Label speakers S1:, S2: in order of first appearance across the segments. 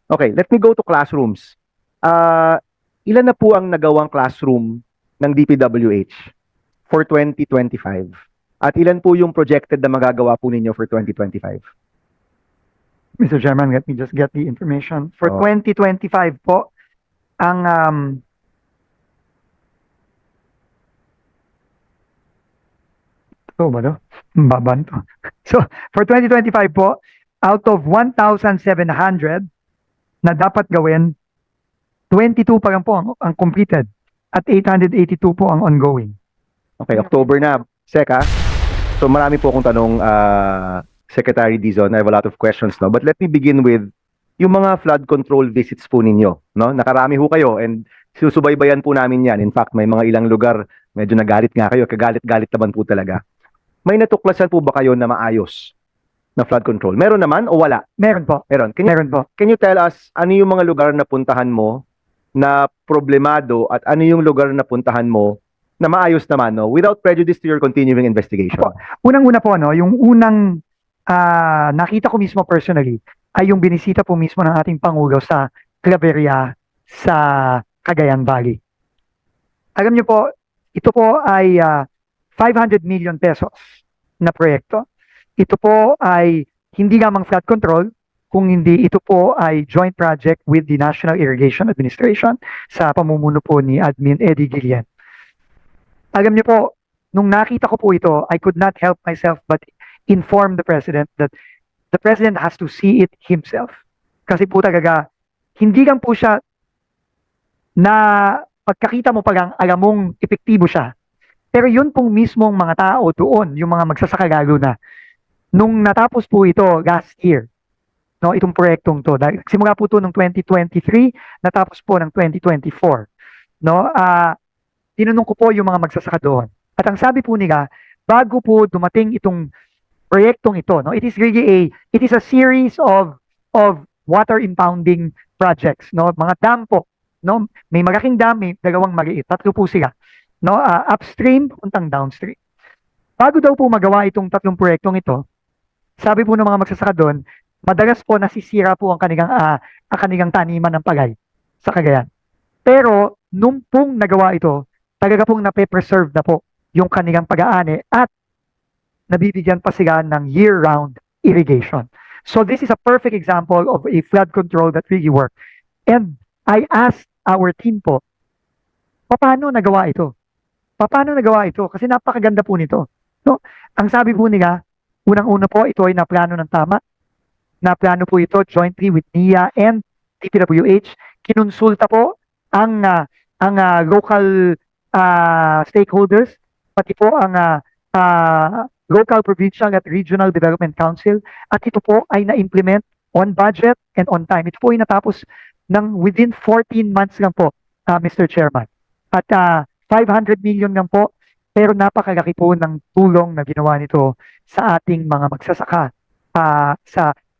S1: Okay, let me go to classrooms. Ilan na po ang nagawang classroom ng DPWH for 2025? At ilan po yung projected na magagawa po ninyo for 2025?
S2: Mr. Chairman, let me just get the information. For
S1: Oh.
S2: 2025 po, ang ito ba no? Baban to. So, for 2025 po, out of 1,700 na dapat gawin, 22 pa lang po ang completed at 882 po ang ongoing.
S1: Okay, October na. Seka, so marami po akong tanong, Secretary Dizon. I have a lot of questions, no? But let me begin with yung mga flood control visits po ninyo, no? Nakarami ho kayo and susubaybayan po namin yan. In fact, may mga ilang lugar, medyo nagalit nga kayo, kagalit-galit naman po talaga. May natuklasan po ba kayo na maayos na flood control? Meron naman o wala?
S2: Meron po.
S1: Meron.
S2: Meron po.
S1: Can you tell us ano yung mga lugar na puntahan mo na problemado at ano yung lugar na puntahan mo na maayos naman, no? Without prejudice to your continuing investigation.
S2: Unang-una po, no, yung unang nakita ko mismo personally ay yung binisita po mismo ng ating Pangulo sa Claveria sa Cagayan Valley. Alam niyo po, ito po ay 500 million pesos na proyekto. Ito po ay hindi lamang flood control, kung hindi ito po ay joint project with the National Irrigation Administration sa pamumuno po ni Admin Eddie Guillen. Alam niyo po, nung nakita ko po ito, I could not help myself but inform the President that the President has to see it himself. Kasi po talaga, hindi lang po siya na pagkakita mo pa lang, alam mong epektibo siya. Pero yun pong mismong mga tao doon, yung mga magsasaka lalo na, nung natapos po ito last year, no, itong proyektong to, simula po ito ng 2023, natapos po ng 2024, no, tinanong ko po yung mga magsasaka doon. At ang sabi po nila, bago po dumating itong proyektong ito, no, it is a series of water impounding projects, no, mga dam po, no, may malaking dam, may dalawang maliit, tatlo po sila, no, upstream puntang downstream. Bago daw po magawa itong tatlong proyektong ito, sabi po ng mga magsasaka doon, madalas po nasisira po ang kanilang taniman ng palay sa Cagayan. Pero nung pong nagawa ito, talaga pong nape-preserve na po yung kanilang pag-aani at nabibigyan pa sila ng year-round irrigation. So this is a perfect example of a flood control that really worked. And I asked our team po, paano nagawa ito? Paano nagawa ito? Kasi napakaganda po nito. No? Ang sabi po nila, unang-una po, ito ay naplano ng tama. Naplano po ito jointly with NIA and DPWH. Kinonsulta po ang local stakeholders, pati po ang local, provincial at regional development council. At ito po ay na-implement on budget and on time. Ito po ay natapos ng within 14 months lang po, Mr. Chairman. At 500 million lang po, pero napakalaki po ng tulong na ginawa nito sa ating mga magsasaka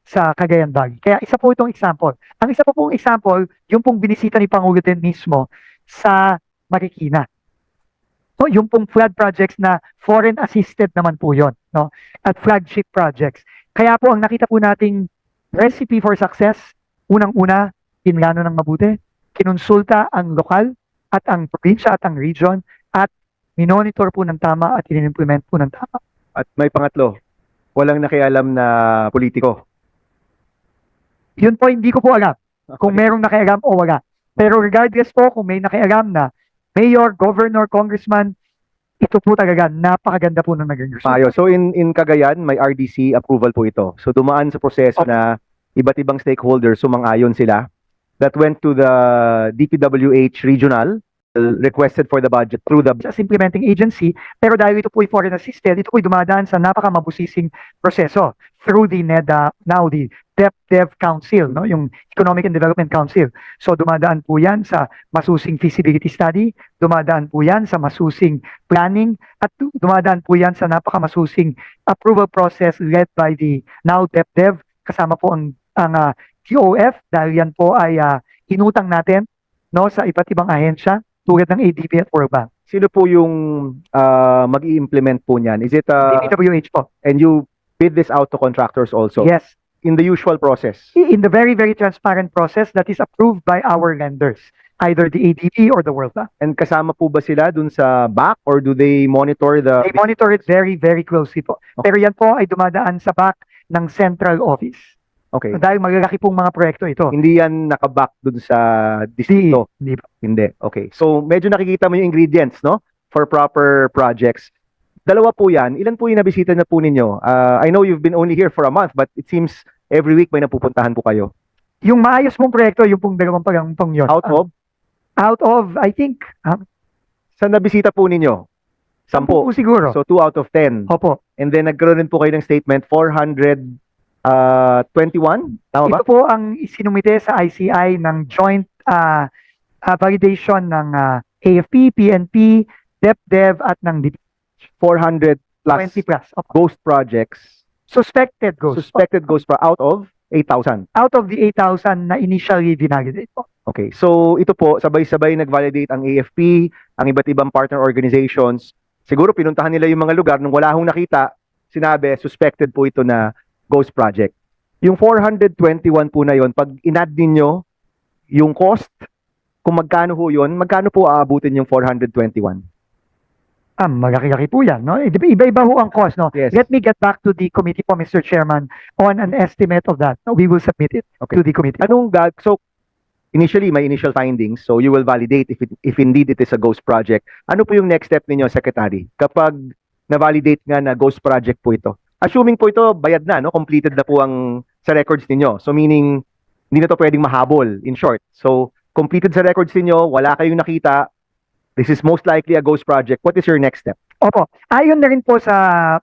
S2: sa Cagayan Valley. Kaya isa po itong example. Ang isa po pong example, yung pong binisita ni Pangulo din mismo sa Marikina. No, yung pong flood projects na foreign assisted naman po yon, no? At flagship projects. Kaya po ang nakita po nating recipe for success, unang-una, pinlano ng mabuti, kinonsulta ang lokal at ang probinsya at ang region at minonitor po ng tama at in-implement po ng tama.
S1: At may pangatlo, walang nakialam na politiko.
S2: Yun po, hindi ko po alam kung merong nakialam o wala. Pero regardless po kung may nakialam na mayor, governor, congressman, ito po talaga, napakaganda po ng naging result.
S1: Mayo. So in Cagayan, may RDC approval po ito. So dumaan sa proseso na iba't ibang stakeholders, sumang-ayon sila. That went to the DPWH regional, requested for the budget through the
S2: as implementing agency, pero dahil ito po ay foreign assisted, ito po ay dumadaan sa napakamabusising proseso through the NEDA, now the DepDev Council, no, yung Economic and Development Council. So dumadaan po yan sa masusing feasibility study, dumadaan po yan sa masusing planning, at dumadaan po yan sa napakamasusing approval process led by the now DepDev, kasama po ang TOF, dahil yan po ay inutang natin, no, sa iba't ibang ahensya tulad ng ADB at World Bank.
S1: Sino po yung mag-i-implement po niyan? Is it
S2: DPWH po.
S1: and you bid this out to contractors also?
S2: Yes.
S1: in the usual process.
S2: In the very, very transparent process that is approved by our lenders, either the ADB or the World Bank.
S1: And kasama po ba sila dun sa back or do they monitor the...
S2: They monitor it very, very closely po.
S1: Okay.
S2: Pero yan po ay dumadaan sa back ng central office.
S1: Okay.
S2: Dahil malalaki pong mga proyekto ito.
S1: Hindi yan nakaback dun sa distrito.
S2: Hindi po.
S1: Hindi. Okay. So, medyo nakikita mo yung ingredients, no? For proper projects. Dalawa po yan. Ilan po yung nabisita na po ninyo? I know you've been only here for a month, but it seems every week may napupuntahan po kayo.
S2: Yung maayos mong proyekto, yung pong dalawang pagampang yun.
S1: Out of?
S2: Out of, I think,
S1: Sa nabisita po ninyo? 10.
S2: po siguro.
S1: So, 2 out of 10.
S2: Opo.
S1: And then, nagkaroon rin po kayo ng statement, 421? Tama ba?
S2: Ito po ang isinumite sa ICI ng joint validation ng AFP, PNP, DepDev at ng
S1: 400 plus
S2: 20 plus. Opo.
S1: ghost projects.
S2: Suspected ghost.
S1: Suspected ghost out of 8,000.
S2: Out of the 8,000 na initially vinalidate po.
S1: Okay. So, ito po, sabay-sabay nag-validate ang AFP, ang iba't ibang partner organizations. Siguro pinuntahan nila yung mga lugar nung wala hong nakita, sinabi, suspected po ito na ghost project. Yung 421 po na yon, pag in-add ninyo yung cost, kung magkano ho yun, magkano po aabutin yung 421?
S2: Malaki-laki po yan, no? Iba-iba ho ang cost, no?
S1: Yes.
S2: Let me get back to the committee po, Mr. Chairman, on an estimate of that. We will submit it
S1: Okay.
S2: to the committee.
S1: So, initially, may initial findings, so you will validate if indeed it is a ghost project. Ano po yung next step ninyo, Secretary? Kapag na-validate nga na ghost project po ito. Assuming po ito, bayad na, no? Completed na po ang sa records ninyo. So, meaning, hindi na to pwedeng mahabol, in short. So, completed sa records ninyo, wala kayong nakita, this is most likely a ghost project. What is your next step?
S2: Opo. Ayon na rin po sa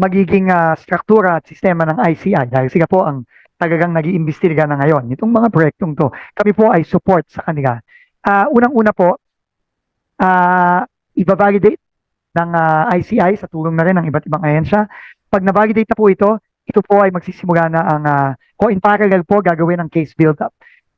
S2: magiging struktura at sistema ng ICI, dahil sila po ang talagang nag-iimbestiga na ngayon, itong mga proyektong to, kami po ay support sa kanila. Unang-una po, i-validate ng ICI sa tulong na rin ng iba't ibang ahensya. Pag na-validate na po ito po ay magsisimula na ang, o in parallel po, gagawin ang case build-up.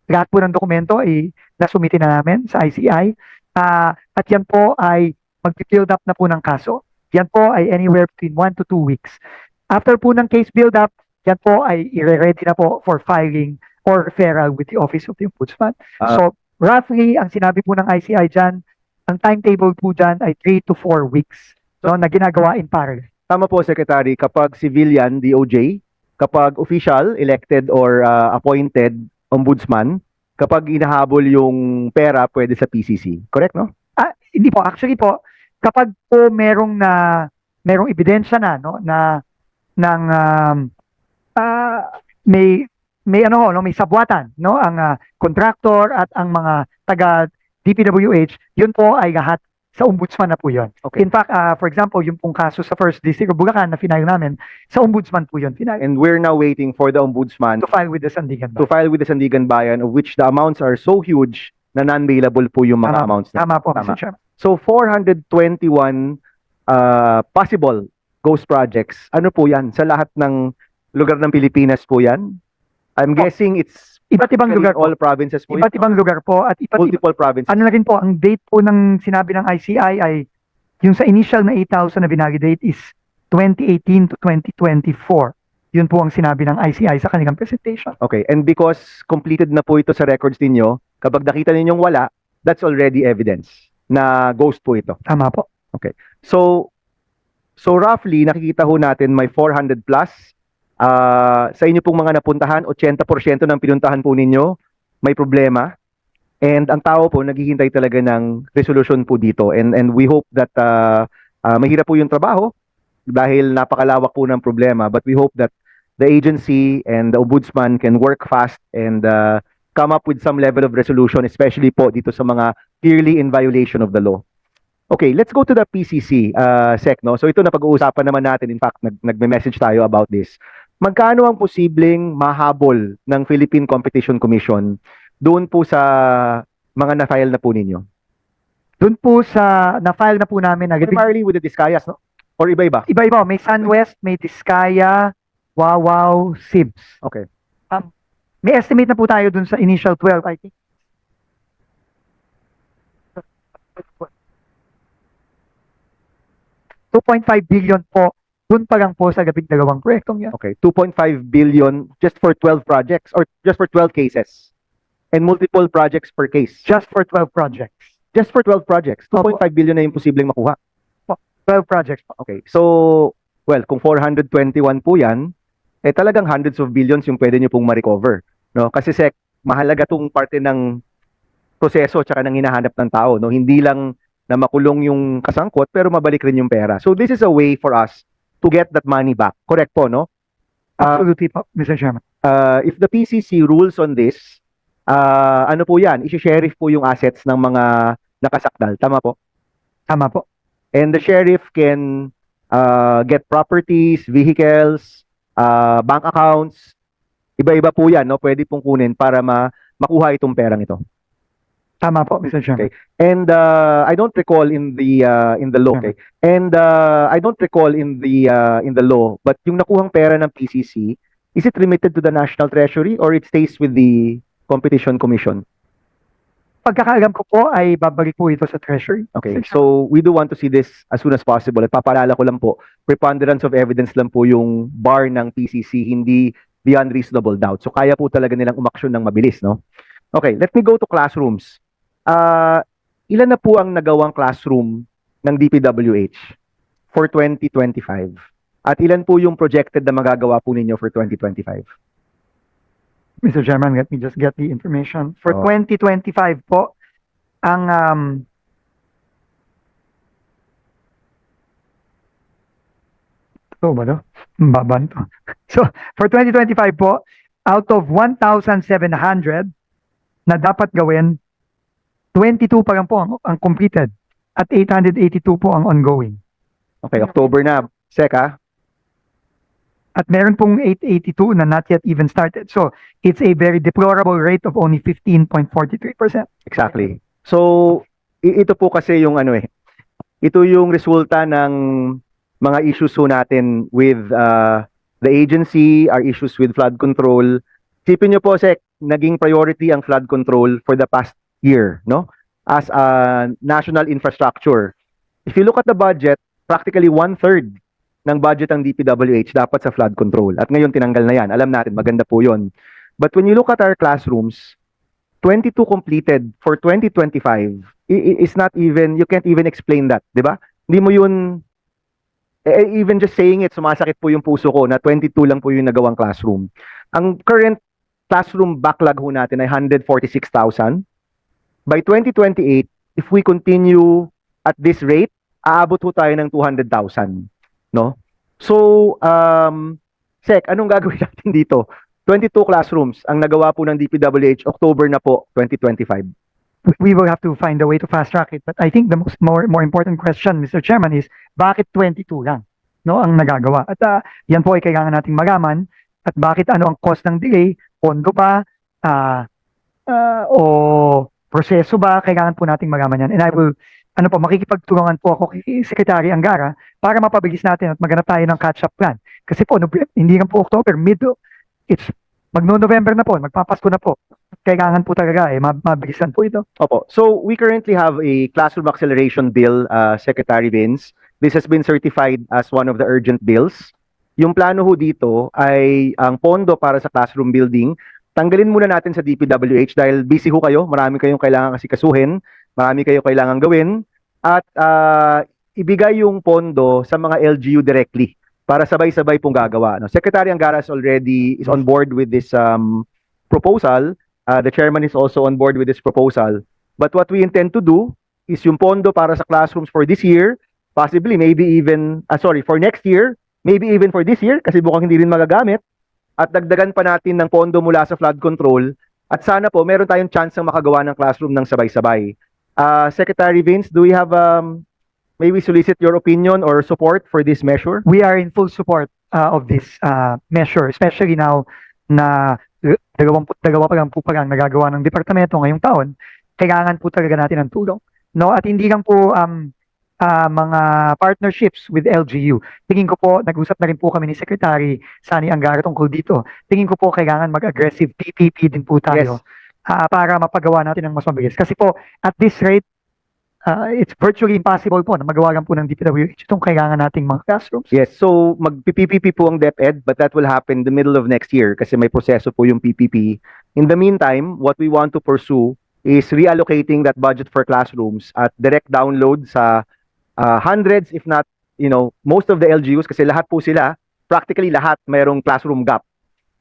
S2: Lahat po ng dokumento ay nasumiti na namin sa ICI. At yan po ay mag-build up na po ng kaso. Yan po ay anywhere between 1 to 2 weeks. After po ng case build up, yan po ay i-ready na po for filing or referral with the Office of the Ombudsman. So roughly, ang sinabi po ng ICI dyan, ang timetable po dyan ay 3 to 4 weeks, no, na ginagawa in parallel.
S1: Tama po, Secretary, kapag civilian, DOJ, kapag official, elected or appointed ombudsman, kapag inahabol yung pera, pwede sa PCC. Correct, no?
S2: Hindi po. Actually po, kapag po merong ebidensya na, no, na ng may sabwatan, no, ang contractor at ang mga taga DPWH, yun po ay lahat sa ombudsman na po yun.
S1: Okay.
S2: In fact, for example, yung pong kaso sa First District of Bulacan na final namin, sa ombudsman po yun final.
S1: And we're now waiting for the ombudsman
S2: To file with the Sandigan
S1: to
S2: Bayan.
S1: file with the Sandigan Bayan, of which the amounts are so huge na non-bailable po yung mga amounts na.
S2: Tama po,
S1: Tama.
S2: Mr. Chairman.
S1: So 421 possible ghost projects. Ano po 'yan? Sa lahat ng lugar ng Pilipinas po 'yan? I'm guessing it's
S2: Iba't ibang lugar po.
S1: all provinces po.
S2: Iba't ibang lugar po at
S1: Multiple provinces.
S2: ano na rin po, ang date po ng sinabi ng ICI ay yung sa initial na 8,000 na binalidate is 2018 to 2024. Yun po ang sinabi ng ICI sa kanilang presentation.
S1: Okay, and because completed na po ito sa records ninyo, kapag nakita ninyong wala, that's already evidence na ghost po ito.
S2: Tama po.
S1: So roughly, nakikita ho natin may 400 plus. Sa inyo pong mga napuntahan, 80% ng pinuntahan po ninyo may problema. And ang tao po, naghihintay talaga ng resolution po dito. And we hope that mahirap po yung trabaho dahil napakalawak po ng problema. But we hope that the agency and the ombudsman can work fast and come up with some level of resolution, especially po dito sa mga clearly in violation of the law. Okay, let's go to the PCC, Sec, no? So ito na pag-uusapan naman natin. In fact, nagme-message tayo about this. Magkano ang posibleng mahabol ng Philippine Competition Commission doon po sa mga na-file na po ninyo?
S2: Doon po sa na-file na po namin agad.
S1: Primarily with the Discayas, no? Or iba-iba?
S2: Iba-iba. May SunWest, may Diskaya, Wawaw, Sibs.
S1: Okay.
S2: May estimate na po tayo doon sa initial 12, I think. $2.5 billion po Doon pa lang po sa labing-dalawang proyektong yan.
S1: Okay, 2.5 billion just for 12 projects or just for 12 cases. And multiple projects per case.
S2: Just for 12 projects.
S1: Just for 12 projects. 2.5 billion na yung posibleng makuha.
S2: 12 projects po.
S1: Okay. So, well, kung 421 po yan, eh talagang hundreds of billions yung pwede nyo pong ma-recover. No? Kasi sec, mahalaga tong parte ng proseso tsaka ng hinahanap ng tao. No? Hindi lang na makulong yung kasangkot, pero mabalik rin yung pera. So, this is a way for us to get that money back. Correct po, no?
S2: Absolutely po, Mr. Chairman.
S1: If the PCC rules on this, ano po yan? Isi-sheriff po yung assets ng mga nakasakdal. Tama po?
S2: Tama po.
S1: And the sheriff can get properties, vehicles, bank accounts. Iba-iba po yan, no? Pwede pong kunin para makuha itong perang ito.
S2: Tama po, Mr. Chairman.
S1: And I don't recall in the law, okay? And I don't recall in the law, but yung nakuhang pera ng PCC, is it remitted to the National Treasury or it stays with the Competition Commission?
S2: Pagkakaalam ko po ay babalik po ito sa Treasury.
S1: Okay, so we do want to see this as soon as possible. At papaalala ko lang po, preponderance of evidence lang po yung bar ng PCC, hindi beyond reasonable doubt. So kaya po talaga nilang umaksyon ng mabilis, no? Okay, let me go to classrooms. Ilan na po ang nagawang classroom ng DPWH for 2025? At ilan po yung projected na magagawa po ninyo for 2025?
S2: Mr. Chairman, let me just get the information. For
S1: Oh.
S2: 2025 po, ang ito ba no? Baba nito. So, for 2025 po, out of 1,700 na dapat gawin, 22 pa lang po ang completed at 882 po ang ongoing.
S1: Okay, October na. Seka,
S2: At meron pong 882 na not yet even started. So, it's a very deplorable rate of only 15.43%.
S1: exactly. So, ito po kasi yung ano eh. Ito yung resulta ng mga issues po natin with the agency, our issues with flood control. Sipin nyo po, Sek, naging priority ang flood control for the past year, no? As a national infrastructure. If you look at the budget, practically 1/3 ng budget ng DPWH dapat sa flood control. At ngayon tinanggal na yan. Alam natin, maganda po yon. But when you look at our classrooms, 22 completed for 2025 is not even, you can't even explain that, di ba? Hindi mo yun, even just saying it, sumasakit po yung puso ko na 22 lang po yung nagawang classroom. Ang current classroom backlog ho natin ay 146,000. By 2028, if we continue at this rate, aabot ho tayo ng 200,000. No? So, Sec, anong gagawin natin dito? 22 classrooms ang nagawa po ng DPWH October na po 2025.
S2: We will have to find a way to fast track it. But I think the more important question, Mr. Chairman, is bakit 22 lang, no, ang nagagawa? At yan po ay kailangan nating malaman. At bakit ano ang cost ng delay? Pondo ba? O proseso ba? Kailangan po nating malaman yan. And I will, makikipagtulungan po ako kay Secretary Angara para mapabilis natin at maghanap tayo ng catch-up plan. Kasi po, hindi lang po October, it's magno-November na po, magpapasko na po. Kailangan po talaga mabilisan po ito.
S1: Opo. So, we currently have a classroom acceleration bill, Secretary Vince. This has been certified as one of the urgent bills. Yung plano ho dito ay ang pondo para sa classroom building. Tanggalin muna natin sa DPWH dahil busy ho kayo. Marami kayong kailangan asikasuhin. Marami kayong kailangan gawin. At ibigay yung pondo sa mga LGU directly para sabay-sabay pong gagawa. No? Secretary Angara is on board with this proposal. The chairman is also on board with this proposal. But what we intend to do is yung pondo para sa classrooms for this year, possibly maybe even, for next year, maybe even for this year, kasi mukhang hindi rin magagamit, at dagdagan pa natin ng pondo mula sa flood control, at sana po meron tayong chance ng makagawa ng classroom ng sabay-sabay. Secretary Vince, do we have, may we solicit your opinion or support for this measure?
S2: We are in full support of this measure, especially now na dalawa pa lang nagagawa ng departamento ngayong taon. Kailangan po talaga natin ng tulong. No? At hindi lang po mga partnerships with LGU. Tingin ko po, nag-usap na rin po kami ni Secretary Sani Angara tungkol dito. Tingin ko po kailangan mag-aggressive PPP din po tayo.
S1: Yes.
S2: Para mapagawa natin ng mas mabilis. Kasi po, at this rate, it's virtually impossible po na magawa lang po ng DPWH itong kailangan nating mga classrooms.
S1: Yes, so mag-PPP po ang DepEd, but that will happen the middle of next year kasi may proseso po yung PPP. In the meantime, what we want to pursue is reallocating that budget for classrooms at direct download sa hundreds, if not, most of the LGUs kasi lahat po sila, practically lahat mayroong classroom gap.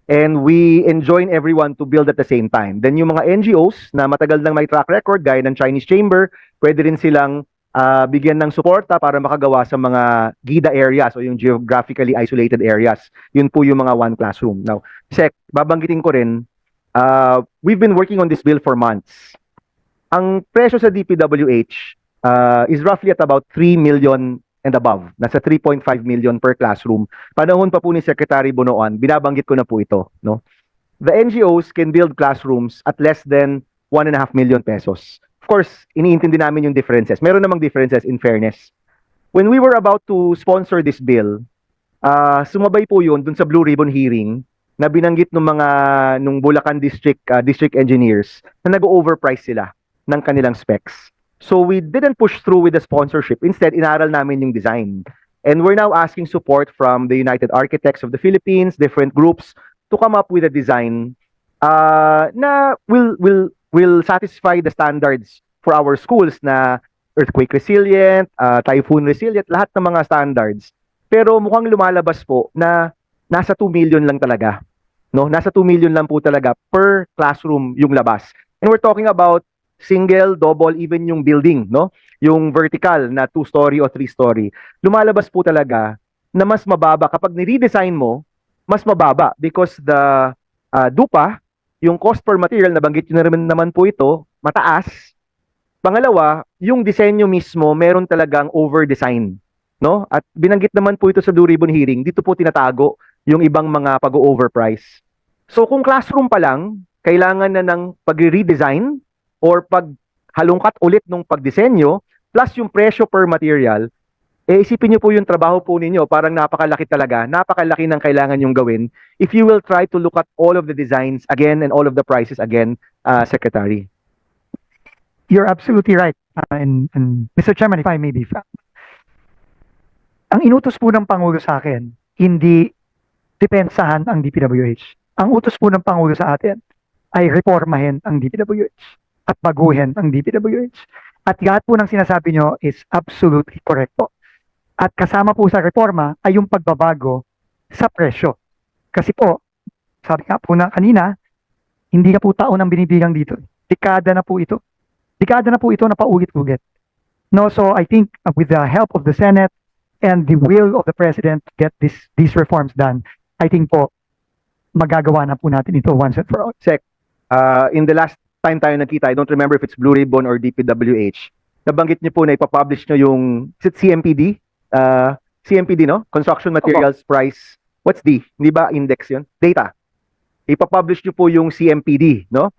S1: And we enjoin everyone to build at the same time. Then yung mga NGOs na matagal nang may track record, gaya ng Chinese Chamber, pwede rin silang bigyan ng suporta para makagawa sa mga GIDA areas o yung geographically isolated areas. Yun po yung mga one classroom. Now, Sec, babanggitin ko rin, we've been working on this bill for months. Ang presyo sa DPWH is roughly at about 3 million and above. Nasa 3.5 million per classroom. Panahon pa po ni Secretary Bonoan, binabanggit ko na po ito. No? The NGOs can build classrooms at less than 1.5 million pesos. Of course, iniintindi namin yung differences. Meron namang differences in fairness. When we were about to sponsor this bill, sumabay po yun dun sa Blue Ribbon hearing na binanggit nung Bulacan District engineers na nag-overprice sila ng kanilang specs. So we didn't push through with the sponsorship. Instead, inaral namin yung design. And we're now asking support from the United Architects of the Philippines, different groups, to come up with a design na will satisfy the standards for our schools na earthquake resilient, typhoon resilient, lahat ng mga standards. Pero mukhang lumalabas po na nasa 2 million lang talaga. No? Nasa 2 million lang po talaga per classroom yung labas. And we're talking about single, double, even yung building, no? Yung vertical na 2-story o 3-story. Lumalabas po talaga na mas mababa kapag ni-redesign mo, mas mababa because the DUPA, yung cost per material, nabanggit nyo na naman po ito, mataas. Pangalawa, yung disenyo mismo, meron talagang over-design. No? At binanggit naman po ito sa Blue Ribbon hearing, dito po tinatago yung ibang mga pag-overprice. So kung classroom pa lang, kailangan na ng pag-redesign or paghalungkat ulit nung pagdisenyo, plus yung presyo per material, isipin nyo po yung trabaho po ninyo, parang napakalaki talaga, napakalaki ng kailangan yung gawin if you will try to look at all of the designs again and all of the prices again, Secretary.
S2: You're absolutely right. And Mr. Chairman, if I may be frank, ang inutos po ng Pangulo sa akin, hindi depensahan ang DPWH. Ang utos po ng Pangulo sa atin ay reformahin ang DPWH at baguhin ang DPWH. At lahat po ng sinasabi nyo is absolutely correct po. At kasama po sa reforma ay yung pagbabago sa presyo. Kasi po, sabi nga po na kanina, hindi na po taon ang binibilang dito. Dekada na po ito. Dekada na po ito na paulit-ulit. No, so I think with the help of the Senate and the will of the President to get these reforms done, I think po, magagawa na po natin ito once and for all.
S1: Sec, in the last time tayo nakita, I don't remember if it's Blue Ribbon or DPWH, nabanggit niyo po na ipapublish niyo yung, is it CMPD? CMPD, no? Construction Materials Price. What's D? Hindi ba index yun? Data. Ipapublish niyo po yung CMPD, no?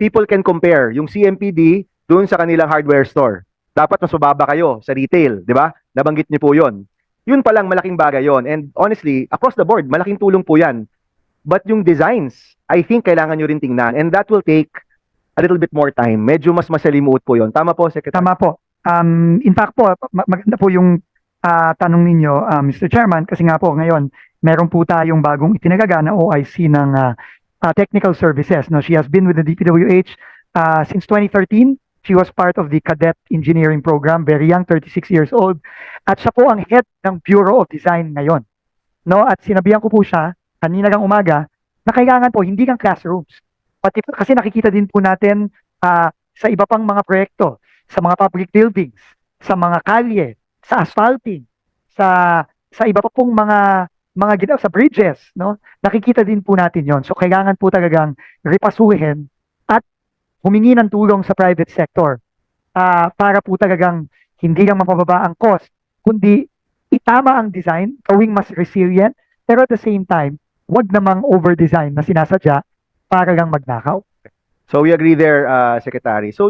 S1: People can compare yung CMPD doon sa kanilang hardware store. Dapat mas mababa kayo sa retail, di ba? Nabanggit niyo po yon. Yun pa lang, malaking bagay yon. And honestly, across the board, malaking tulong po yan. But yung designs, I think kailangan nyo rin tingnan. And that will take a little bit more time. Medyo mas masalimuot po yon. Tama po, Secretary?
S2: Tama po. In fact po, maganda po yung tanong ninyo, Mr. Chairman, kasi nga po ngayon, meron po tayong bagong itinagaga na OIC ng Technical Services. No? She has been with the DPWH since 2013. She was part of the Cadet Engineering Program, very young, 36 years old. At siya po ang head ng Bureau of Design ngayon. No? At sinabihan ko po siya, kanina gang umaga, na kailangan po, hindi kang classrooms. Pati, kasi nakikita din po natin sa iba pang mga proyekto, sa mga public buildings, sa mga kalye, sa asphalting, sa iba pa pong mga ginawa sa bridges, no? Nakikita din po natin 'yon. So kailangan po talagang repasuhin at humingi ng tulong sa private sector para po talagang hindi lang mapababa ang cost, kundi itama ang design, gawing mas resilient, pero at the same time, wag namang over-design na sinasadya para lang magnakaw.
S1: So we agree there, Secretary. So